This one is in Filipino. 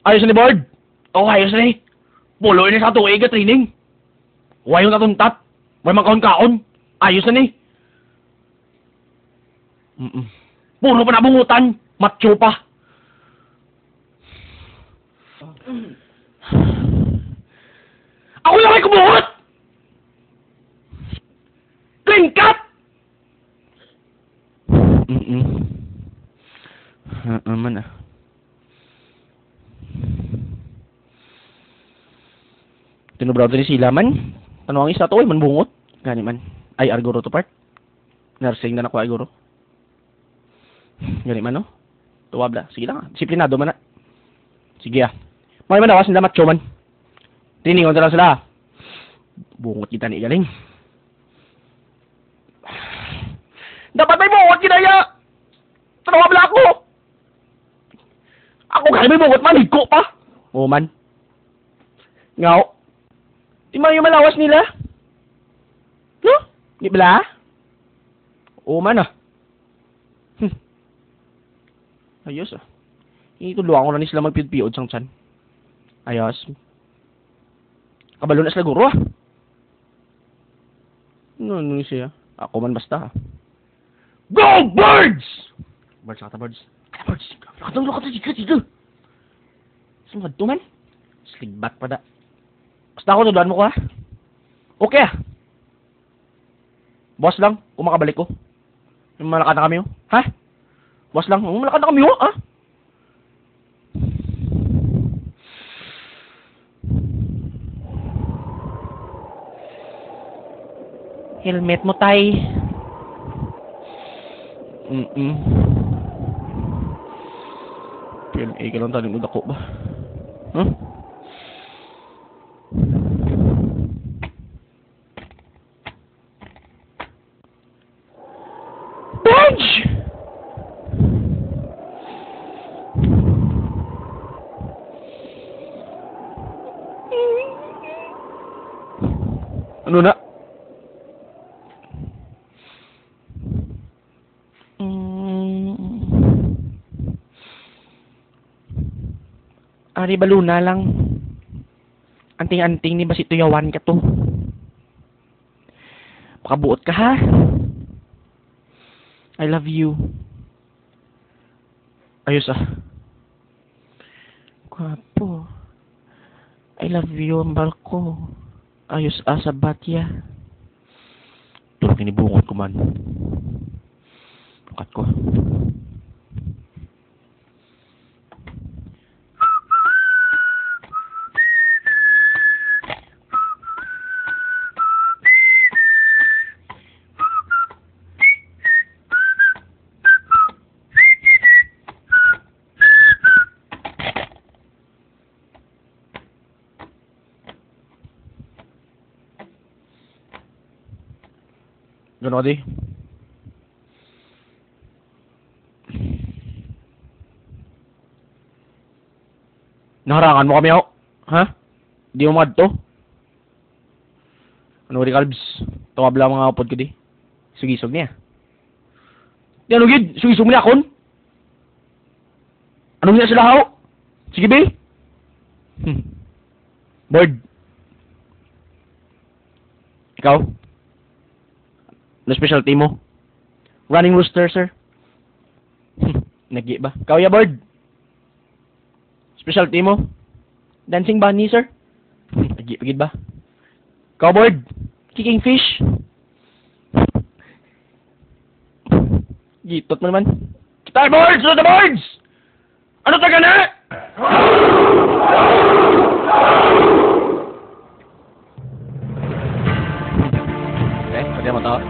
Ayos ni Bard. Oo, ayos ni. Puloy na sa tuig at training. Huwag yung natuntat. Huwag makaon-kaon. Ayos na ni. Puro pa nabungutan. Macho pa. Ako lang ay kumuhot! Clean cut! Man ah. Tinubraw ni sila man. Tanong ang isa to ay manbungot. Gani man. Ay arguro to part. Nursing na nakuha arguro. Gani man no? Tuwabla. Sige lang ah. Disiplinado man na. Sige ah. May manawas nila macho man. Tiningon na lang sila. Bungot kita ni galing. Dapat may bungot kinaya! Tuwabla ako! Ako kaya may bungot man. Hiko pa! Oo man. Ngaw. Di man yung malawas nila. No? Di bala? Oo man ah. Ayos ah. Ituluan ko na ni sila magpiyod-piyod sang tiyan. Ayos. Kabalo na sila guro ah. Ano siya? Ako man basta ah. Go Birds! Birds, kata Birds. Kata Birds. Lakatan, tiga. Sumad to man. Sligbat pa da. Basta ako, tuduan mo ko ha. Okay ah. Boss lang, kung makabalik ko. Malakad na kami oh. Ha? Boss lang, malakad na kami oh. Ha? Helmet mo tay. PMA ka lang tayo ako ba? Huh? Bench! Ano na? Ari baluna lang. Anting-anting ni ba si Tuyawan ka to? Makabuot ka ha? I love you. Ayos ah. Gwapo. I love you ang balko. Ayos ah sa batya. Tulog kinibungot ko man. Kat ko. Gano'n di? Naharangan mo kami ako? Ha? Di mo mad to? Ano di kalbs? Tumabla mga upod ko di? Sugisog niya. Di ano gid? Sugisog mo niya akon? Ano niya sila ako? Sige be? Bored. Ikaw? Ano specialty mo? Running rooster, sir. Nagi ba? Kaya Bird? Specialty mo? Dancing bunny, sir. Nagi pagid ba? Cowboard? Kicking fish? Gitot mo naman. Kita birds! Ano the birds? Ano taga na? Okay, pwede mo tao.